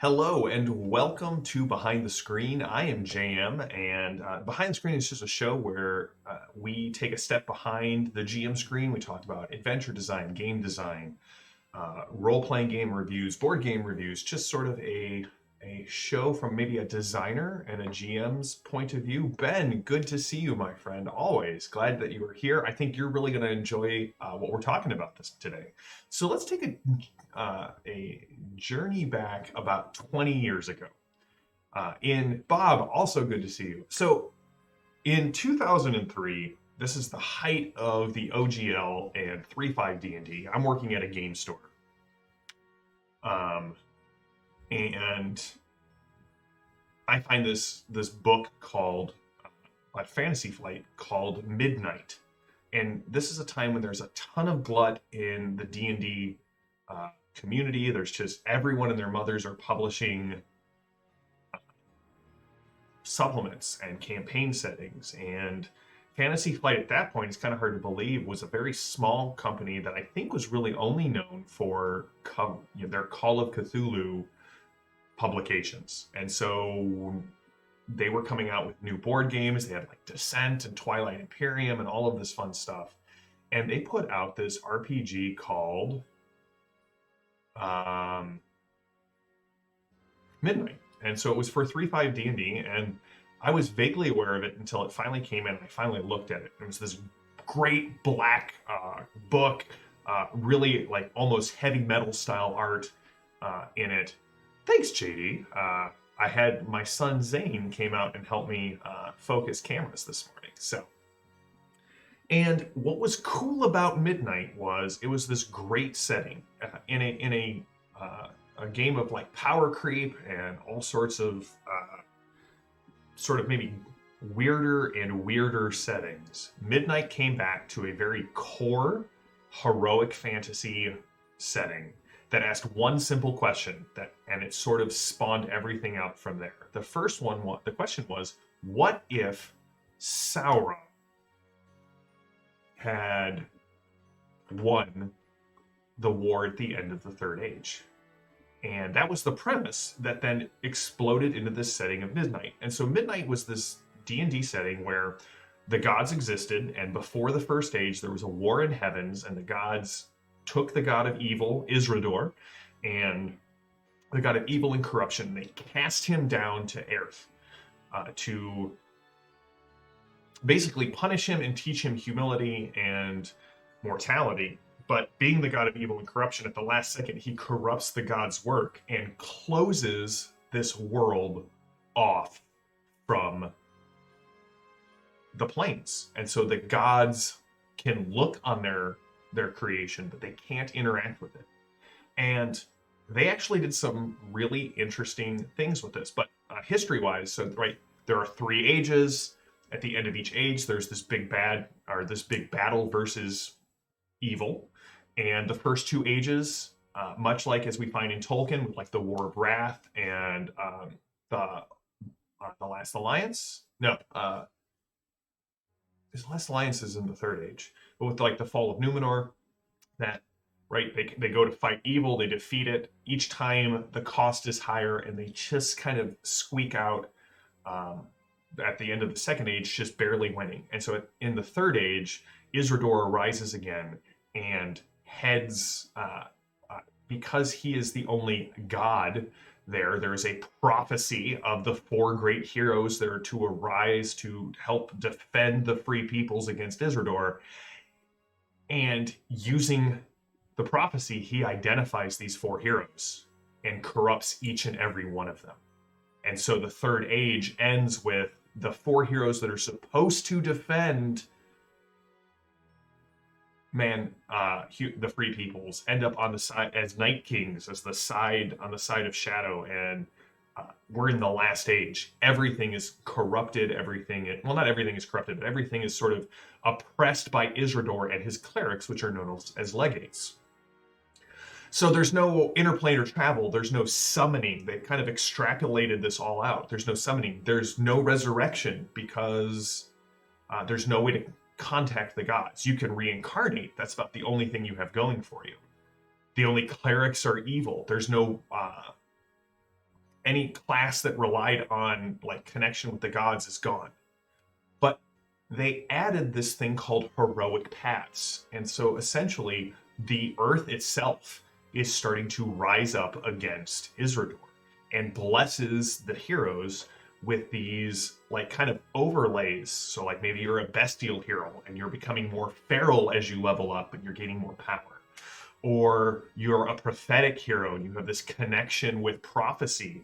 Hello and welcome to Behind the Screen. I am JM, and Behind the Screen is just a show where we take a step behind the GM screen. We talk about adventure design, game design, role-playing game reviews, board game reviews, just sort of a show from maybe a designer and a GM's point of view. Ben, good to see you, my friend. Always glad that you are here. I think you're really going to enjoy what we're talking about this today. So let's take a journey back about 20 years ago. In Bob, also good to see you. So in 2003, this is the height of the OGL and 3.5 D&D. I'm working at a game store. And I find this book called Fantasy Flight called Midnight. And this is a time when there's a ton of glut in the D&D community. There's just everyone and their mothers are publishing supplements and campaign settings. And Fantasy Flight at that point, it's kind of hard to believe, was a very small company that I think was really only known for their Call of Cthulhu publications. And so they were coming out with new board games. They had like Descent and Twilight Imperium and all of this fun stuff. And they put out this RPG called Midnight. And so it was for 3.5 D&D, and I was vaguely aware of it until it finally came in and I finally looked at it. It was this great black book, really like almost heavy metal style art in it. Thanks, JD. I had my son Zane came out and helped me focus cameras this morning. And what was cool about Midnight was it was this great setting in a game of like power creep and all sorts of sort of maybe weirder and weirder settings. Midnight came back to a very core heroic fantasy setting that asked one simple question and it sort of spawned everything out from there. The question was, what if Sauron had won the war at the end of the Third Age? And that was the premise that then exploded into this setting of Midnight. And so Midnight was this D&D setting where the gods existed, and before the First Age, there was a war in heavens, and the gods took the god of evil, Isrador, and the god of evil and corruption. They cast him down to Earth to basically punish him and teach him humility and mortality. But being the god of evil and corruption, at the last second, he corrupts the god's work and closes this world off from the planes. And so the gods can look on their creation, but they can't interact with it. And they actually did some really interesting things with this. But history-wise, so right, there are 3 ages. At the end of each age, there's this big battle versus evil. And the first 2 ages, much like as we find in Tolkien, with like the War of Wrath and the Last Alliance. No, his Last Alliance is in the Third Age, but with like the Fall of Numenor, that right, they go to fight evil, they defeat it. Each time the cost is higher, and they just kind of squeak out at the end of the Second Age, just barely winning. And so in the Third Age, Isrador arises again and heads, because he is the only god there is a prophecy of the 4 great heroes that are to arise to help defend the free peoples against Isrador. And using the prophecy, he identifies these 4 heroes and corrupts each and every one of them. And so the Third Age ends with the 4 heroes that are supposed to defend the free peoples end up on the side as Night Kings, as on the side of shadow, and we're in the last age. Everything is corrupted. Not everything is corrupted, but everything is sort of oppressed by Isrador and his clerics, which are known as legates. So there's no interplanar travel. There's no summoning. They kind of extrapolated this all out. There's no summoning. There's no resurrection because there's no way to contact the gods. You can reincarnate. That's about the only thing you have going for you. The only clerics are evil. There's no any class that relied on like connection with the gods is gone. But they added this thing called heroic paths. And so essentially, the earth itself is starting to rise up against Isrador and blesses the heroes with these like kind of overlays. So like maybe you're a bestial hero and you're becoming more feral as you level up and you're gaining more power. Or you're a prophetic hero and you have this connection with prophecy.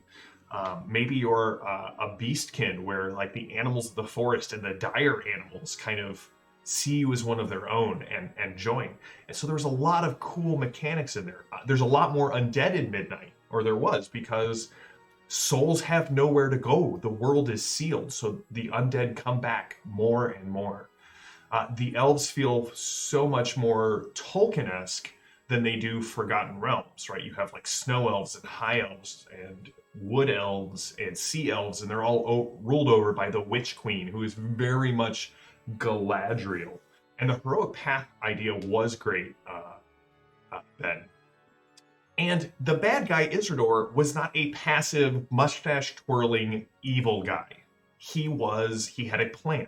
Maybe you're a beastkin where like the animals of the forest and the dire animals kind of see you as one of their own and join. And so there's a lot of cool mechanics in there. There's a lot more undead in Midnight, or there was, because souls have nowhere to go. The world is sealed, so the undead come back more and more. The elves feel so much more Tolkien-esque than they do Forgotten Realms, right? You have like snow elves and high elves and wood elves and sea elves, and they're all ruled over by the Witch Queen, who is very much Galadriel. And the heroic path idea was great then. And the bad guy, Isrador, was not a passive, mustache-twirling evil guy. He had a plan.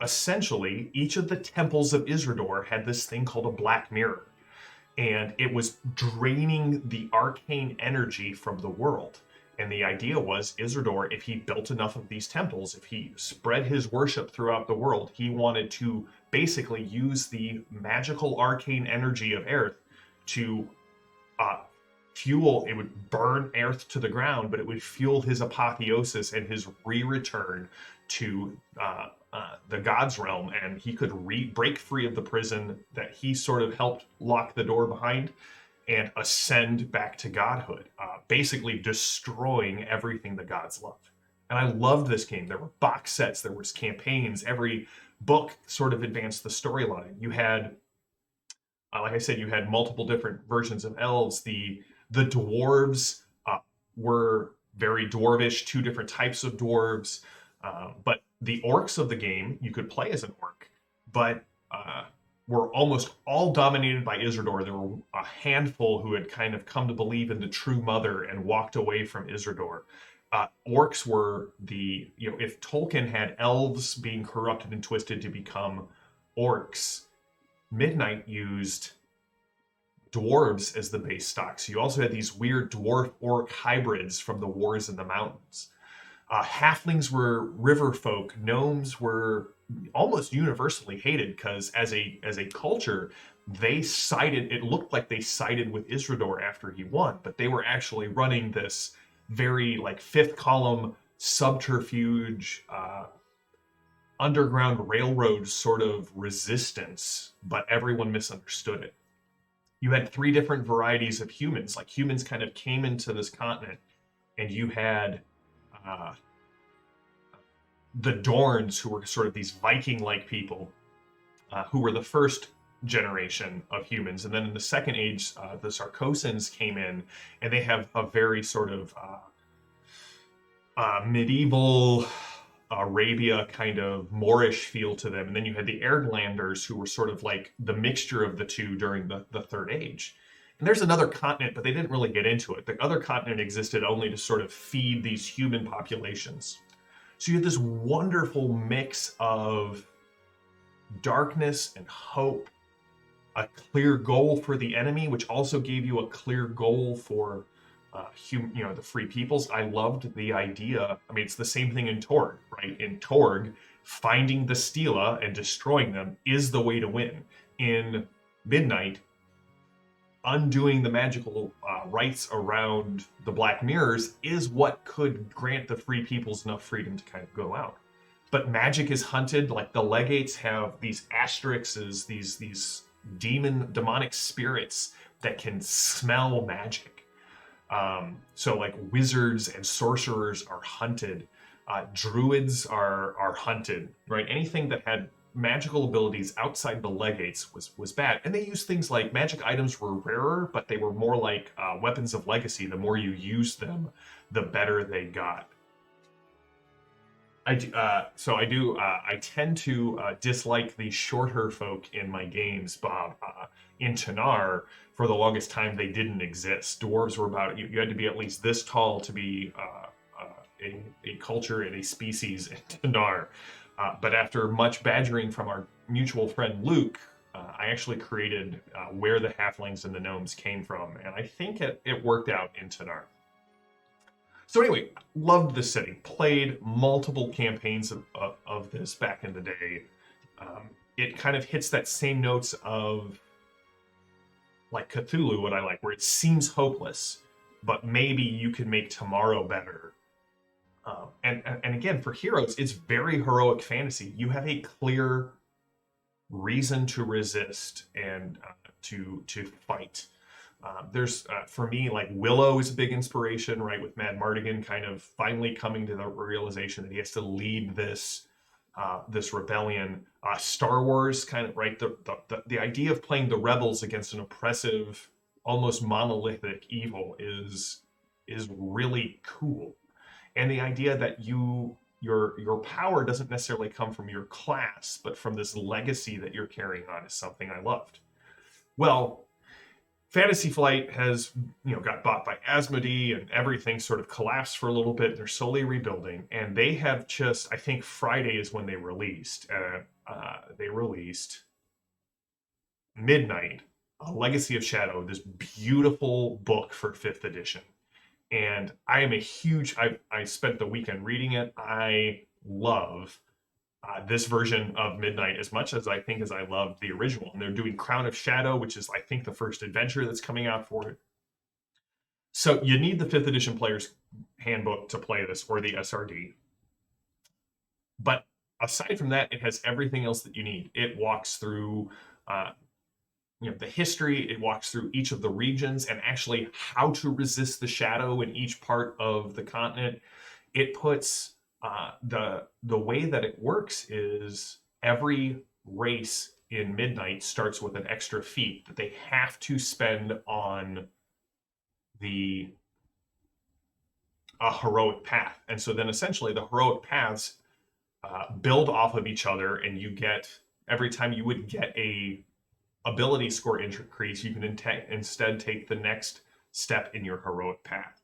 Essentially, each of the temples of Isrador had this thing called a black mirror. And it was draining the arcane energy from the world. And the idea was Isrador, if he built enough of these temples, if he spread his worship throughout the world, he wanted to basically use the magical arcane energy of Earth to fuel. It would burn Earth to the ground, but it would fuel his apotheosis and his re-return to the God's realm, and he could break free of the prison that he sort of helped lock the door behind and ascend back to godhood, basically destroying everything the gods love. And I loved this game. There were box sets, there was campaigns. Every book sort of advanced the storyline. You had, like I said, you had multiple different versions of elves. The dwarves were very dwarvish, two different types of dwarves. But the orcs of the game, you could play as an orc, but were almost all dominated by Isrador. There were a handful who had kind of come to believe in the true mother and walked away from Isrador. Orcs were if Tolkien had elves being corrupted and twisted to become orcs, Midnight used dwarves as the base stock. So you also had these weird dwarf-orc hybrids from the Wars in the Mountains. Halflings were river folk. Gnomes were almost universally hated because as a culture, they sided. It looked like they sided with Isrador after he won, but they were actually running this very like fifth column subterfuge, underground railroad sort of resistance, but everyone misunderstood it. You had three different varieties of humans. Like humans kind of came into this continent, and you had the Dorns, who were sort of these Viking-like people, who were the first generation of humans. And then in the Second Age, the Sarkosans came in, and they have a very sort of medieval Arabia kind of Moorish feel to them. And then you had the Erdlanders, who were sort of like the mixture of the two during the Third Age. And there's another continent, but they didn't really get into it. The other continent existed only to sort of feed these human populations. So you had this wonderful mix of darkness and hope, a clear goal for the enemy, which also gave you a clear goal for the free peoples. I loved the idea. I mean, it's the same thing in Torg, right? In Torg, finding the Stela and destroying them is the way to win. In Midnight, undoing the magical rights around the Black Mirrors is what could grant the free peoples enough freedom to kind of go out. But magic is hunted. Like the legates have these asterisks, these demonic spirits that can smell magic. So like wizards and sorcerers are hunted. Druids are hunted, right? Anything that had magical abilities outside the legates was bad. And they used things like magic items were rarer, but they were more like weapons of legacy. The more you used them, the better they got. I tend to dislike the shorter folk in my games, Bob. In Tanar, for the longest time, they didn't exist. Dwarves were about, you had to be at least this tall to be a culture and a species in Tanar. But after much badgering from our mutual friend Luke, I actually created where the halflings and the gnomes came from, and I think it worked out in Tanar. So anyway, loved the setting. Played multiple campaigns of this back in the day. It kind of hits that same notes of like Cthulhu, what I like, where it seems hopeless, but maybe you can make tomorrow better. And again, for heroes, it's very heroic fantasy. You have a clear reason to resist and to fight. There's for me, like Willow is a big inspiration, right? With Mad Mardigan kind of finally coming to the realization that he has to lead this this rebellion. Star Wars, kind of right. The idea of playing the rebels against an oppressive, almost monolithic evil is really cool. And the idea that your power doesn't necessarily come from your class, but from this legacy that you're carrying on is something I loved. Well, Fantasy Flight has, got bought by Asmodee, and everything sort of collapsed for a little bit. They're slowly rebuilding, and they have just, I think Friday is when they released. They released Midnight, A Legacy of Shadow, this beautiful book for 5th edition. And I am a huge, I spent the weekend reading it. I love this version of Midnight as much as I loved the original. And they're doing Crown of Shadow, which is, I think, the first adventure that's coming out for it. So you need the 5th edition player's handbook to play this, or the SRD. But aside from that, it has everything else that you need. It walks through the history, it walks through each of the regions and actually how to resist the shadow in each part of the continent. It puts the way that it works is every race in Midnight starts with an extra feat that they have to spend on a heroic path. And so then essentially the heroic paths build off of each other, and you get, every time you would get a ability score increase, you can instead take the next step in your heroic path.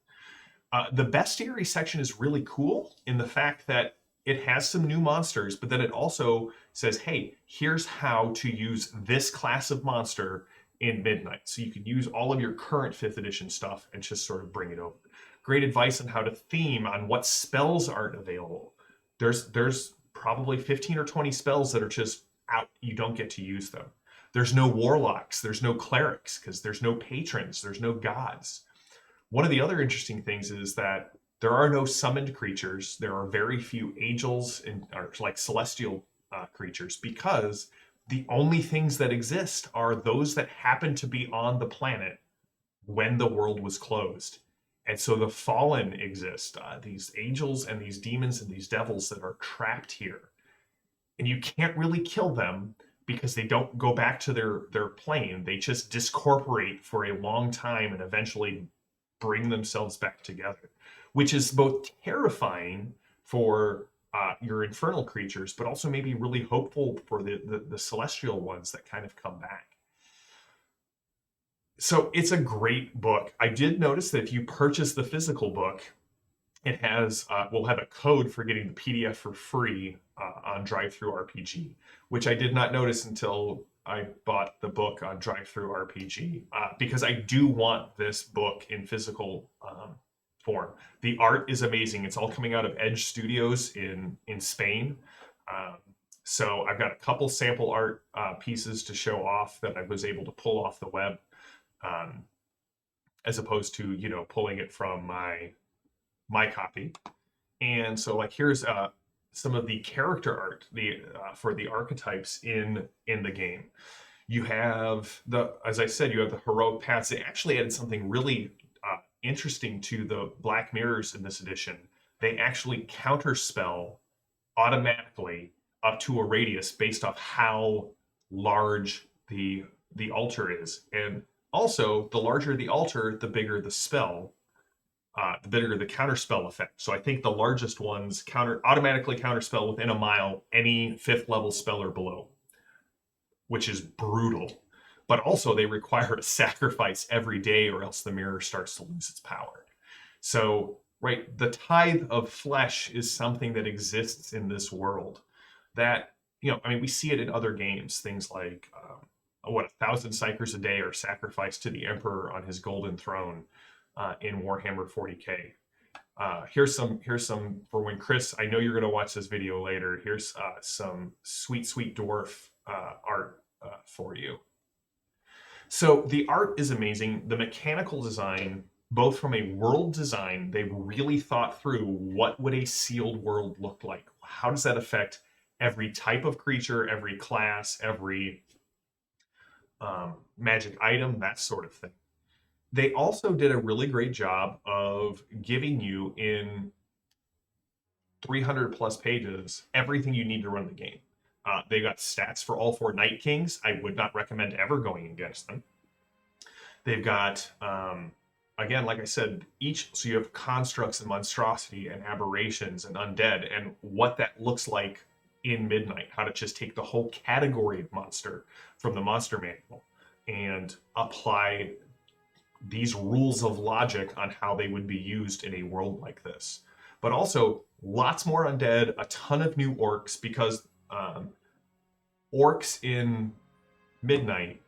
The bestiary section is really cool in the fact that it has some new monsters, but then it also says, hey, here's how to use this class of monster in Midnight. So you can use all of your current 5th edition stuff and just sort of bring it over. Great advice on how to theme on what spells aren't available. There's probably 15 or 20 spells that are just out. You don't get to use them. There's no warlocks, there's no clerics, because there's no patrons, there's no gods. One of the other interesting things is that there are no summoned creatures. There are very few angels or like celestial creatures, because the only things that exist are those that happen to be on the planet when the world was closed. And so the fallen exist, these angels and these demons and these devils that are trapped here. And you can't really kill them, because they don't go back to their plane. They just discorporate for a long time and eventually bring themselves back together, which is both terrifying for your infernal creatures, but also maybe really hopeful for the celestial ones that kind of come back. So it's a great book. I did notice that if you purchase the physical book, it has we'll have a code for getting the PDF for free on DriveThruRPG, which I did not notice until I bought the book on DriveThruRPG, because I do want this book in physical form. The art is amazing. It's all coming out of Edge Studios in Spain. So I've got a couple sample art pieces to show off that I was able to pull off the web, as opposed to pulling it from my copy. And so like here's some of the character art for the archetypes in the game. You have as I said, you have the heroic paths. They actually added something really interesting to the Black Mirrors in this edition. They actually counterspell automatically up to a radius based off how large the altar is. And also, the larger the altar, the bigger the spell, the bigger the counterspell effect. So I think the largest ones automatically counterspell within a mile any 5th level spell or below, which is brutal. But also they require a sacrifice every day, or else the mirror starts to lose its power. So right? The tithe of flesh is something that exists in this world that, I mean, we see it in other games, things like, 1,000 psychers a day are sacrificed to the emperor on his golden throne in Warhammer 40K. Here's some for when Chris, I know you're going to watch this video later. Here's some sweet dwarf art for you. So the art is amazing. The mechanical design, both from a world design, they've really thought through what would a sealed world look like? How does that affect every type of creature, every class, every magic item, that sort of thing. They also did a really great job of giving you in 300 plus pages everything you need to run the game. They got stats for all 4 Night Kings. I would not recommend ever going against them. They've got, again, like I said, so you have constructs and monstrosity and aberrations and undead and what that looks like in Midnight, how to just take the whole category of monster from the monster manual and apply these rules of logic on how they would be used in a world like this. But also lots more undead, a ton of new orcs, because orcs in Midnight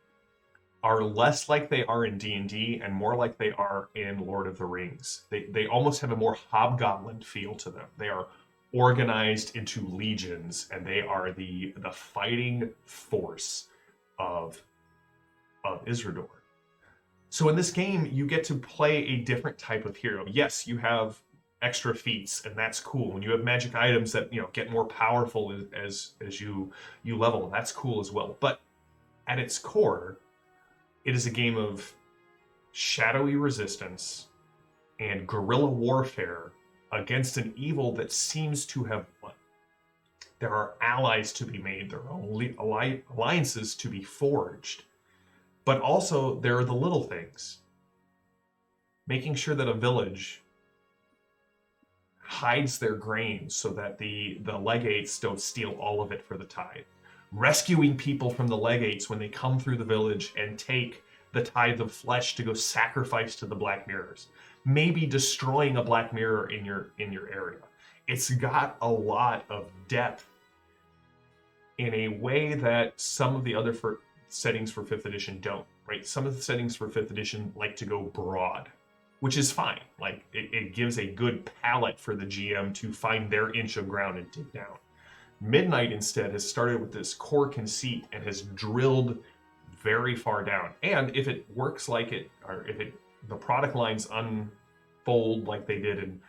are less like they are in D&D and more like they are in Lord of the Rings. They almost have a more hobgoblin feel to them. They are organized into legions, and they are the fighting force of Isrador. So in this game, you get to play a different type of hero. Yes, you have extra feats, and that's cool. And you have magic items that get more powerful as you level. That's cool as well. But at its core, it is a game of shadowy resistance and guerrilla warfare against an evil that seems to have won. There are allies to be made. There are alliances to be forged. But also, there are the little things. Making sure that a village hides their grain so that the legates don't steal all of it for the tithe. Rescuing people from the legates when they come through the village and take the tithe of flesh to go sacrifice to the Black Mirrors. Maybe destroying a Black Mirror in your area. It's got a lot of depth in a way that some of the other settings for 5th edition don't, right? Some of the settings for 5th edition like to go broad, which is fine. Like, it gives a good palette for the GM to find their inch of ground and dig down. Midnight, instead, has started with this core conceit and has drilled very far down. And if it works like it, or if the product lines unfold like they did in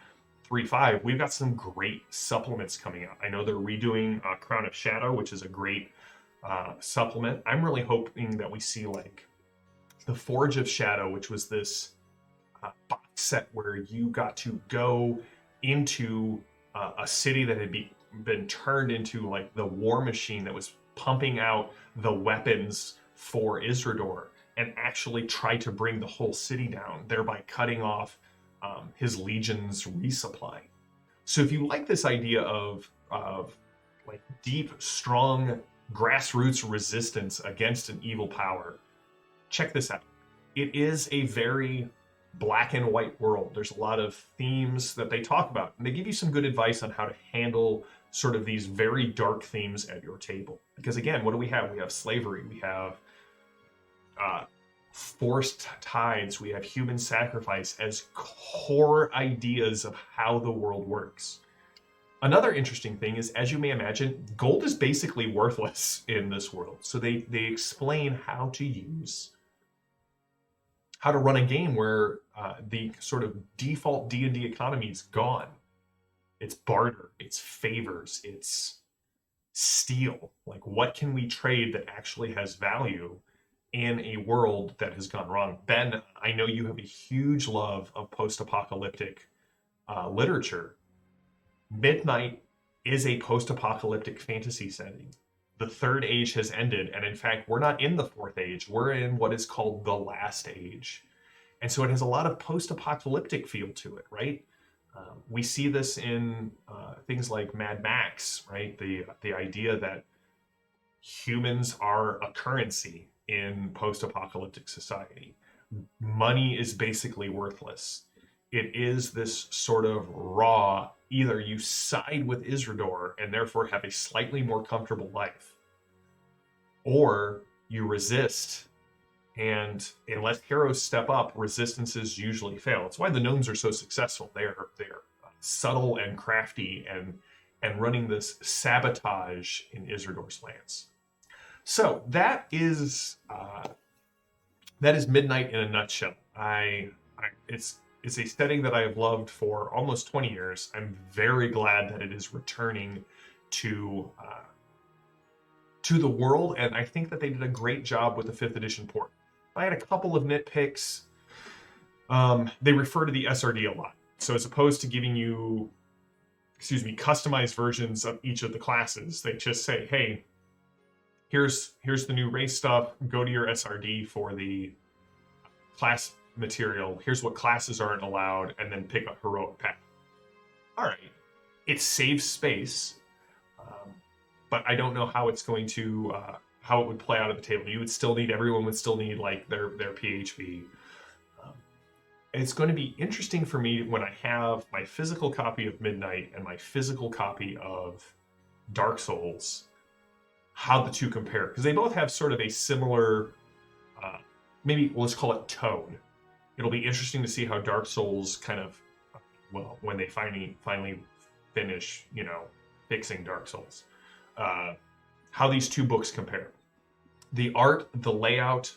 3.5, we've got some great supplements coming out. I know they're redoing Crown of Shadow, which is a great supplement. I'm really hoping that we see like the Forge of Shadow, which was this box set where you got to go into a city that had been turned into like the war machine that was pumping out the weapons for Isrador, and actually try to bring the whole city down, thereby cutting off his legion's resupply. So if you like this idea of like deep, strong grassroots resistance against an evil power, check this out. It is a very black and white world. There's a lot of themes that they talk about, and they give you some good advice on how to handle sort of these very dark themes at your table. Because again, what do we have? We have slavery, we have forced tithes, we have human sacrifice as core ideas of how the world works. Another interesting thing is, as you may imagine, gold is basically worthless in this world. So they explain how to run a game where the sort of default D&D economy is gone. It's barter, it's favors, it's steal. Like, what can we trade that actually has value in a world that has gone wrong? Ben, I know you have a huge love of post-apocalyptic literature. Midnight is a post-apocalyptic fantasy setting. The Third Age has ended, and in fact, we're not in the Fourth Age. We're in what is called the Last Age. And so it has a lot of post-apocalyptic feel to it, right? We see this in things like Mad Max, right? The idea that humans are a currency in post-apocalyptic society. Money is basically worthless. it is this sort of raw, either you side with Isrador and therefore have a slightly more comfortable life, or you resist, and unless heroes step up, resistances usually fail. It's why the gnomes are so successful. They're subtle and crafty and running this sabotage in Isrador's lands. So that is Midnight in a nutshell. It's a setting that I have loved for almost 20 years. I'm very glad that it is returning to the world, and I think that they did a great job with the 5th edition port. I had a couple of nitpicks. They refer to the SRD a lot. So as opposed to giving you, customized versions of each of the classes, they just say, hey, here's the new race stuff. Go to your SRD for the class material. Here's what classes aren't allowed, and then pick a heroic path. All right. It saves space, but I don't know how it's going to how it would play out at the table. Everyone would still need like their PHB. It's going to be interesting for me when I have my physical copy of Midnight and my physical copy of Dark Souls, how the two compare, because they both have sort of a similar, maybe let's call it tone. It'll be interesting to see how Dark Souls kind of, well, when they finally finish, fixing Dark Souls, how these two books compare. The art, the layout,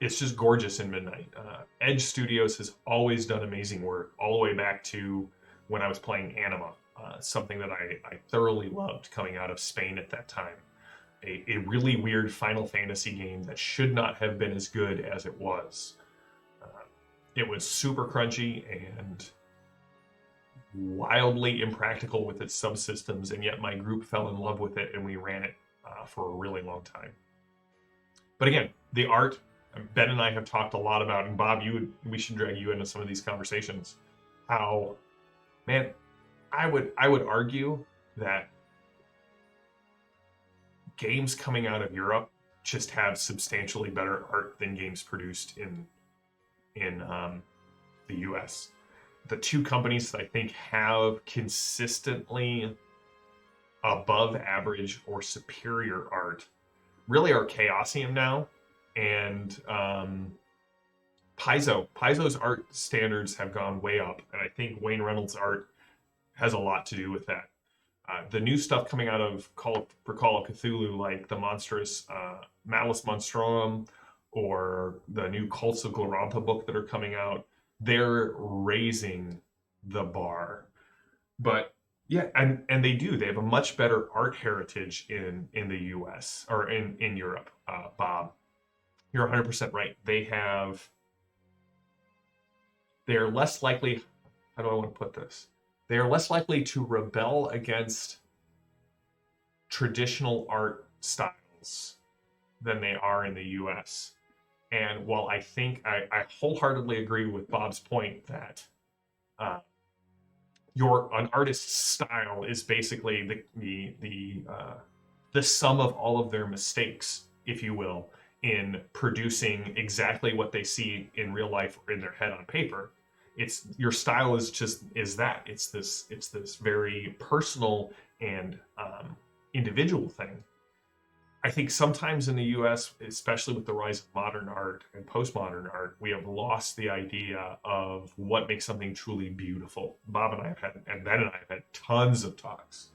it's just gorgeous in Midnight. Edge Studios has always done amazing work, all the way back to when I was playing Anima, something that I thoroughly loved coming out of Spain at that time. A really weird Final Fantasy game that should not have been as good as it was. It was super crunchy and wildly impractical with its subsystems, and yet my group fell in love with it and we ran it for a really long time. But again, the art, Ben and I have talked a lot about, and Bob, we should drag you into some of these conversations. How, man, I would argue that games coming out of Europe just have substantially better art than games produced in the US. The two companies that I think have consistently above average or superior art really are Chaosium now and Paizo. Paizo's art standards have gone way up, and I think Wayne Reynolds' art has a lot to do with that. The new stuff coming out of Call of Cthulhu, like the monstrous Malus Monstrum or the new Cults of Glorantha book that are coming out, they're raising the bar. But yeah, and they have a much better art heritage in the US or in Europe. Bob, you're 100% right. They're less likely, how do I want to put this? They are less likely to rebel against traditional art styles than they are in the US. And while I think I wholeheartedly agree with Bob's point that an artist's style is basically the sum of all of their mistakes, if you will, in producing exactly what they see in real life or in their head on paper. It's your style is that it's this very personal and individual thing. I think sometimes in the US, especially with the rise of modern art and postmodern art, we have lost the idea of what makes something truly beautiful. Bob and I have had, and Ben and I have had tons of talks.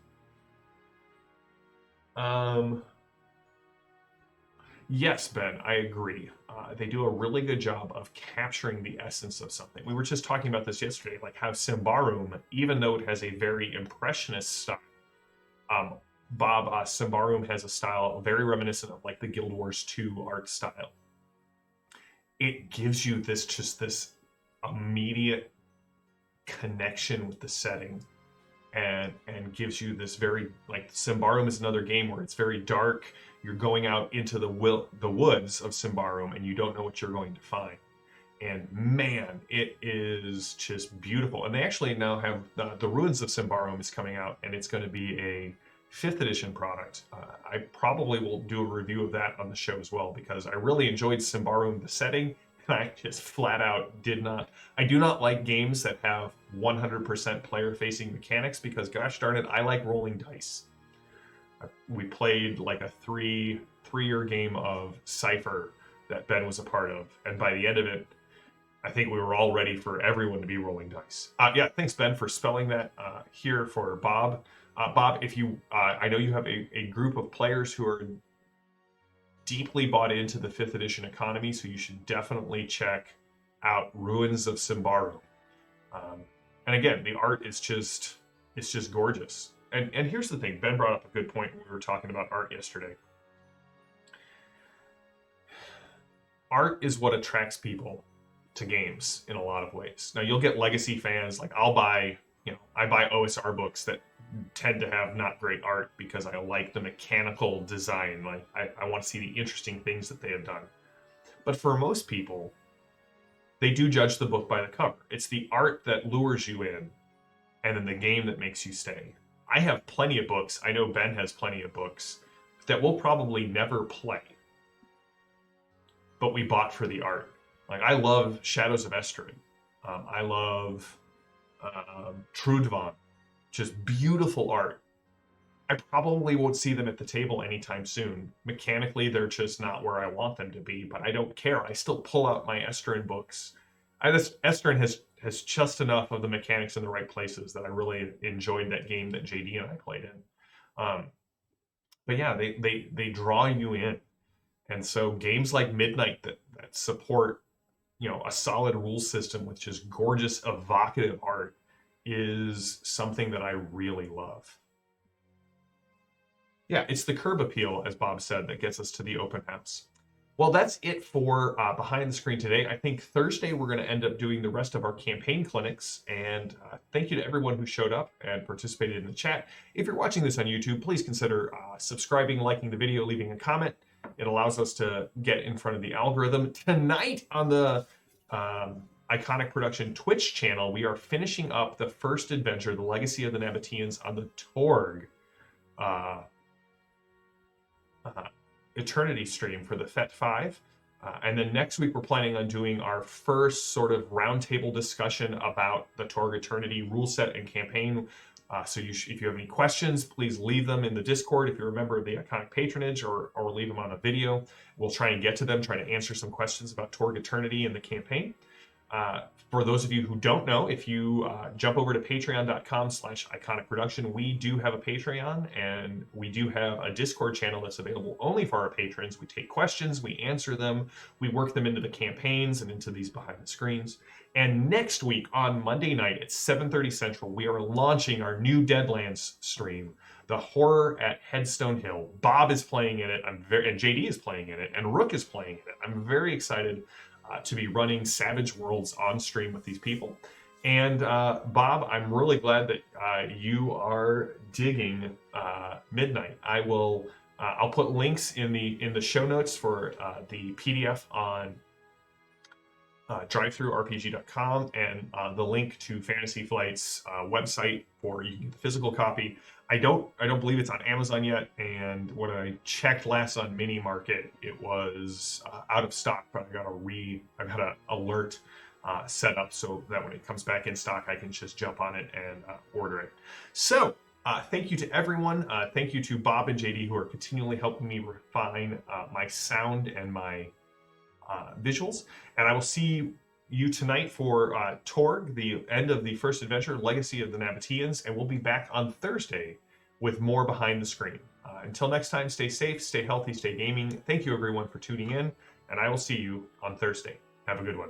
Yes, Ben, I agree. They do a really good job of capturing the essence of something. We were just talking about this yesterday, like how Symbaroum, even though it has a very impressionist style, Bob, Symbaroum has a style very reminiscent of like the Guild Wars 2 art style. It gives you this immediate connection with the setting, and gives you this very, like, Symbaroum is another game where it's very dark. You're going out into the woods of Symbaroum and you don't know what you're going to find. And man, it is just beautiful. And they actually now have the Ruins of Symbaroum is coming out, and it's going to be a 5th edition product. I probably will do a review of that on the show as well, because I really enjoyed Symbaroum, the setting, I just flat out I do not like games that have 100% player-facing mechanics because, gosh darn it, I like rolling dice. We played like a three-year game of Cypher that Ben was a part of, and by the end of it, I think we were all ready for everyone to be rolling dice. Yeah, thanks Ben for spelling that here for Bob. Bob, if you, I know you have a group of players who are deeply bought into the 5th edition economy, so you should definitely check out Ruins of Symbaroum. And again, the art is just, it's just gorgeous. And here's the thing, Ben brought up a good point when we were talking about art yesterday. Art is what attracts people to games in a lot of ways. Now you'll get legacy fans, like I buy OSR books that tend to have not great art because I like the mechanical design. Like I want to see the interesting things that they have done. But for most people, they do judge the book by the cover. It's the art that lures you in, and then the game that makes you stay. I have plenty of books. I know Ben has plenty of books that we'll probably never play, but we bought for the art. Like I love Shadows of Estrin. I love Trudvang. Just beautiful art. I probably won't see them at the table anytime soon. Mechanically, they're just not where I want them to be, but I don't care. I still pull out my Estrin books. Estrin has just enough of the mechanics in the right places that I really enjoyed that game that JD and I played in. But yeah, they draw you in. And so games like Midnight that support, a solid rule system with just gorgeous, evocative art is something that I really love. Yeah, it's the curb appeal, as Bob said, that gets us to the open house. Well, that's it for Behind the Screen today. I think Thursday we're going to end up doing the rest of our campaign clinics. And thank you to everyone who showed up and participated in the chat. If you're watching this on YouTube, please consider subscribing, liking the video, leaving a comment. It allows us to get in front of the algorithm. Tonight on the Iconic Production Twitch channel, we are finishing up the first adventure, The Legacy of the Nabateans, on the Torg Eternity stream for the FET 5. And then next week, we're planning on doing our first sort of roundtable discussion about the Torg Eternity rule set and campaign. So if you have any questions, please leave them in the Discord if you're a member of the Iconic Patronage, or leave them on a video. We'll try and get to them, try to answer some questions about Torg Eternity and the campaign. For those of you who don't know, if you jump over to patreon.com/iconicproduction, we do have a Patreon, and we do have a Discord channel that's available only for our patrons. We take questions, we answer them, we work them into the campaigns and into these behind the screens. And next week on Monday night at 7:30 Central, we are launching our new Deadlands stream, The Horror at Headstone Hill. Bob is playing in it, and JD is playing in it, and Rook is playing in it. I'm very excited to be running Savage Worlds on stream with these people. And Bob, I'm really glad that you are digging Midnight. I'll put links in the show notes for the PDF on drivethrurpg.com, and the link to Fantasy Flight's website for you can get the physical copy. I don't believe it's on Amazon yet, and when I checked last on Mini Market, it was out of stock. But I got an alert set up so that when it comes back in stock, I can just jump on it and order it. So thank you to everyone. Thank you to Bob and JD who are continually helping me refine my sound and my visuals. And I will see you tonight for Torg, the end of the first adventure, Legacy of the Nabateans, and we'll be back on Thursday with more Behind the Screen. Until next time, stay safe, stay healthy, stay gaming. Thank you everyone for tuning in, and I will see you on Thursday. Have a good one.